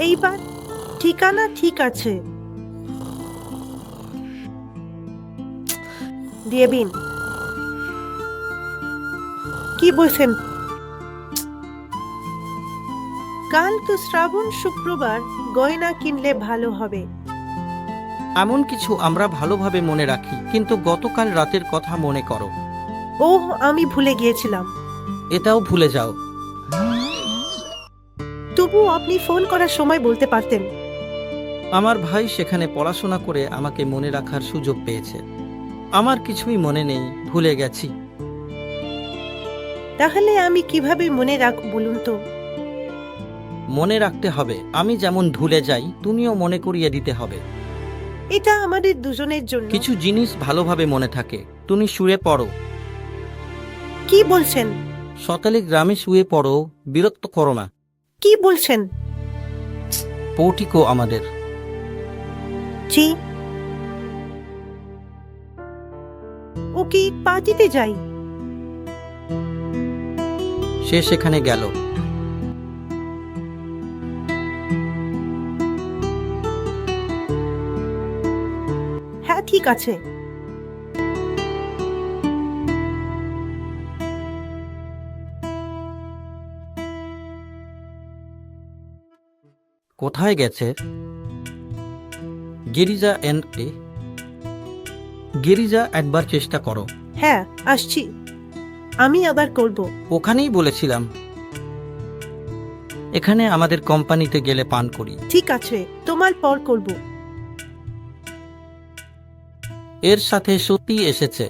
এইবার ঠিকানা ঠিক আছে। দিয়ে দিন। কি বলছেন? কাল তো শ্রাবণ, শুক্রবার, গয়না কিনলে ভালো হবে। এমন কিছু আমরা ভালোভাবে মনে রাখি, কিন্তু গতকাল রাতের কথা মনে করো। ওহ, আমি ভুলে গিয়েছিলাম। এটাও ভুলে যাও। তবু আপনি ফোন করার সময় বলতে পারতেন। আমার ভাই সেখানে পড়াশোনা করে আমাকে মনে রাখার সুযোগ পেয়েছে। আমার কিছুই মনে নেই, ভুলে গেছি। তাহলে আমি কিভাবে মনে রাখব বলুন তো? মনে রাখতে হবে। আমি যেমন ভুলে যাই, তুমিও মনে করিয়ে দিতে হবে। এটা আমাদের দুজনের জন্য। কিছু জিনিস ভালোভাবে মনে থাকে। তুমি শুয়ে পড়ো। কি বলছেন? সকালে গ্রামে শুয়ে পড়ো, বিরক্ত করো না। কি বলছেন? পৌটিকো আমাদের। জি। ও কি পার্টিতে যাই? সে সেখানে গেল। হ্যাঁ, ঠিক আছে। কোথায় গেছে? গিরিজা গিরিজা, একবার চেষ্টা করো। হ্যাঁ, আসছি। আমি আবার করব। ওখানেই বলেছিলাম। এখানে আমাদের কোম্পানিতে গেলে পান করি। ঠিক আছে, তোমার পর করব। এর সাথে সত্যি এসেছে।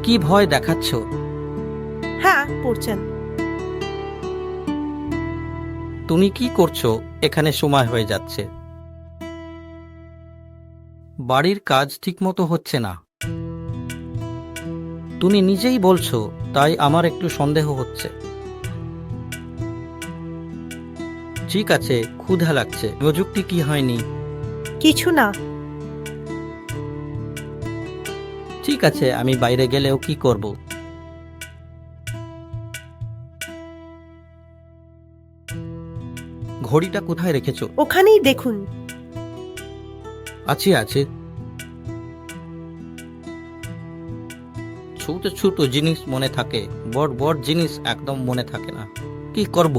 কি ভয় দেখাচ্ছ? হ্যাঁ, পড়ছেন। তুমি কি করছো? এখানে সময় হয়ে যাচ্ছে। বাড়ির কাজ ঠিকমতো হচ্ছে না। তুমি নিজেই বলছো, তাই আমার একটু সন্দেহ হচ্ছে। ঠিক আছে, ক্ষুধা লাগছে। প্রযুক্তি কি হয়নি? কিছু না। ঠিক আছে, আমি বাইরে গেলেও কি করব? ঘড়িটা কোথায় রেখেছো? ওখানেই দেখুন। আছে। ছোট ছোট জিনিস মনে থাকে, বড় বড় জিনিস একদম মনে থাকে না। কি করব?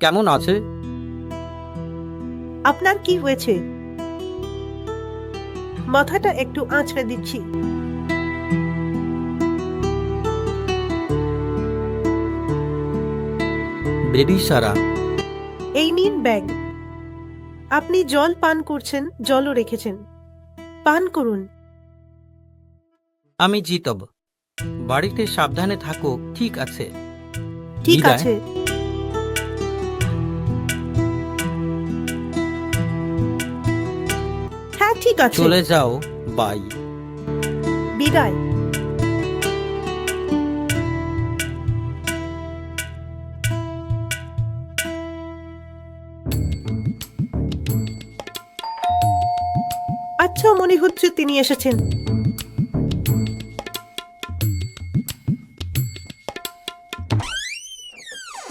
কেমন আছে? আপনার কি হয়েছে? মাথাটা একটু আঁচড়ে দিচ্ছি। বেরি সারা। এই নিন ব্যাগ। আপনি জল পান করছেন, জলও রেখেছেন। পান করুন। আমি জিতব। বাড়িতে সাবধানে থাকো, ঠিক আছে? ঠিক বিদায়। আছে। হ্যাঁ, ঠিক আছে। চলে যাও। বাই। বিদায়। আচ্ছা, মনে হচ্ছে তিনি এসেছেন।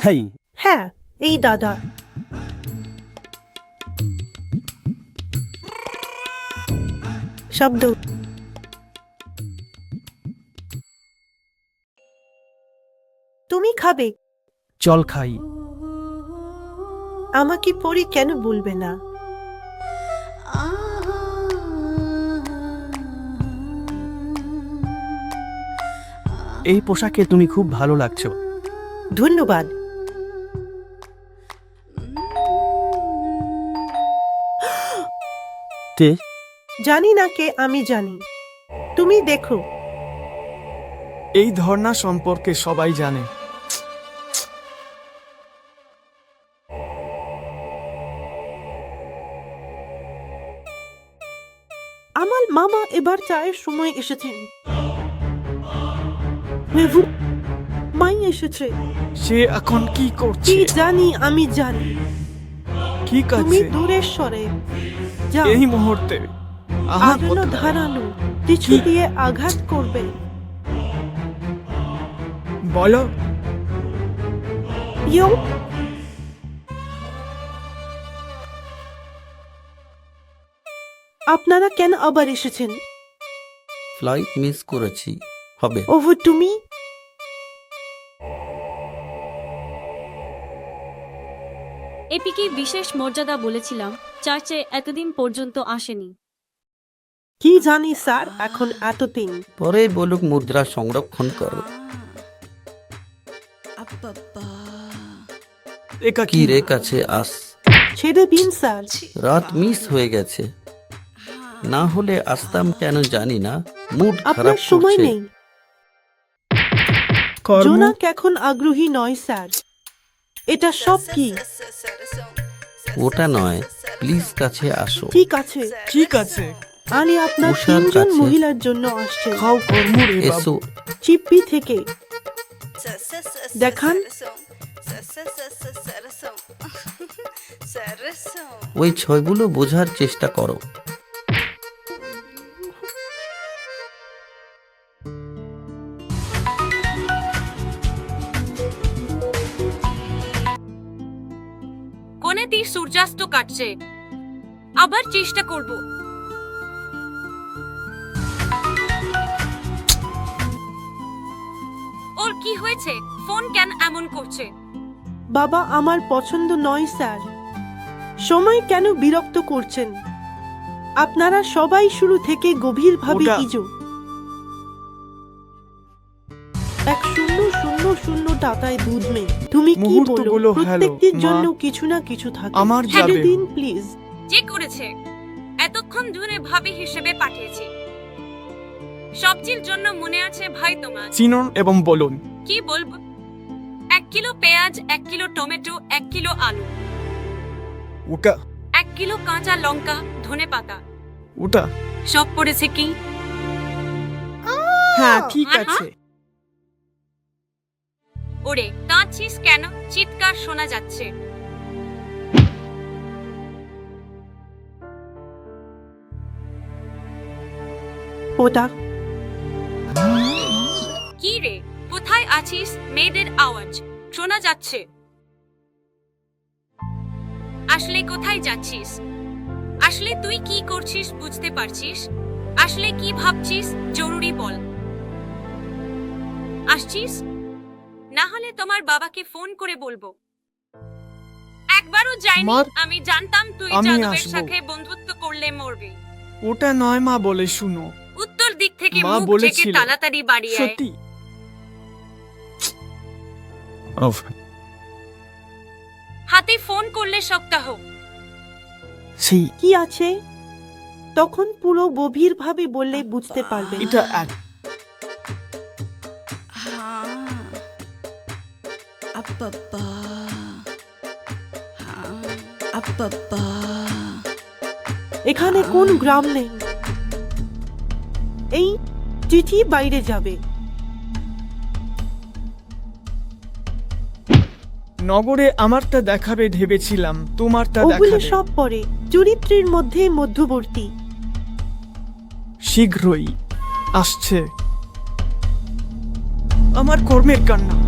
হেই, হ্যাঁ, এই দাদা। শব্দ। তুমি খাবে? চল খাই। আমাকে পরে কেন বলবে না? এই পোশাকে তুমি খুব ভালো লাগছো। ধন্যবাদ। তে জানি না কে, আমি জানি। তুমি দেখো। এই ধর্ণা সম্পর্কে সবাই জানে। এবার চায়ের সময় এসেছেন। মেহবুব মাই এসেছে। সে এখন কি কি করছে? জানি, আমি জানি। ঠিক তুমি আছে, দূরে সরে যাও। এই মুহূর্তে আহা আগুন কোথায়? ধারালো কিছু কি? দিয়ে আঘাত করবে। বলো। ইয়ো, আপনারা কেন আবার এসেছেন? ফ্লাইট মিস করেছি, হবে। ওহো, তুমি এপিকে বিশেষ মর্যাদা বলেছিলাম, চার্চে এতদিন পর্যন্ত আসেনি। কি জানি স্যার, এখন এতদিন। পরে বলুক মুদ্রা সংরক্ষণ করো। একা কি রে কাছে আস, ছেড়ে দিন স্যার। রাত মিস হয়ে গেছে, না হলে আসতাম কেন জানি না, মুড খারাপ আপনার সময় করছে। নেই। কর্ম? জোনাক এখন আগ্রহী নয় স্যার। এটা সব কি? ওটা নয়, প্লিজ কাছে আসো। ঠিক আছে, ঠিক আছে, আমি আপনার উষার 3 জন কাছে। মহিলার জন্য আসছেন। খাও কর্ম রে বাবু। এসো। চিপ্পি থেকে দেখান। ওই ছয়গুলো বোঝার চেষ্টা করো। কোনে তীর সূর্যাস্ত কাটছে, আবার চেষ্টা করব। ওর কি হয়েছে? ফোন কেন এমন করছে? বাবা, আমার পছন্দ নয় স্যার। সময় কেন বিরক্ত করছেন? আপনারা সবাই শুরু থেকে গভীরভাবে ওটা- ইজো। 1000 টাকায় দুধ মে। তুমি কি বলো? মুহূর্তগুলো হ্যালো, প্রত্যেকটির মা। জন্য কিছু না কিছু থাকে। আমার ছেড়ে যাবে। দিন প্লিজ। যে করেছে, এতক্ষণ ধরে ভাবি হিসেবে পাঠিয়েছি। সবজির জন্য মনে আছে ভাই তোমার? চিনুন এবং বলুন। কি বলবো? 1 কিলো পেঁয়াজ, 1 কিলো টমেটো, 1 কিলো আলু, ওটা 1 কিলো কাঁচা লঙ্কা, ধনে পাতা। ওটা সব পড়েছে কি? হ্যাঁ ঠিক আহা। আছে। ওরে কাঁদছিস কেন? চিৎকার শোনা যাচ্ছে। ওটা কি রে, কোথায় আছিস? মেয়েদের আওয়াজ শোনা যাচ্ছে। আসলে কোথায় যাচ্ছিস? আসলে তুই কি করছিস বুঝতে পারছিস? আসলে কি ভাবছিস? জরুরি বল। আসছিস? না হলে তোমার বাবাকে ফোন করে বলবো। একবারও যাইনি। মার, আমি জানতাম তুই আমি যাদবের আসবো। সাথে বন্ধুত্ব করলে মরবি। ওটা নয় মা, বলে শুনো। উত্তর দিক থেকে মা মুখ থেকে বলেছিল। তাড়াতাড়ি বাড়ি আয়। সত্যি। হাতে ফোন করলে সপ্তাহ। সেই কি আছে? তখন পুরো গভীরভাবে বললে বুঝতে পারবেন। এটা এক এখানে কোন গ্রাম নেই। এই চিঠি বাইরে যাবে। নগরে আমারটা দেখাবে ভেবেছিলাম, তোমারটা ওগুলো দেখাবে সব পরে, চরিত্রের মধ্যে মধ্যবর্তী। শীঘ্রই আসছে আমার কর্মের কান্না।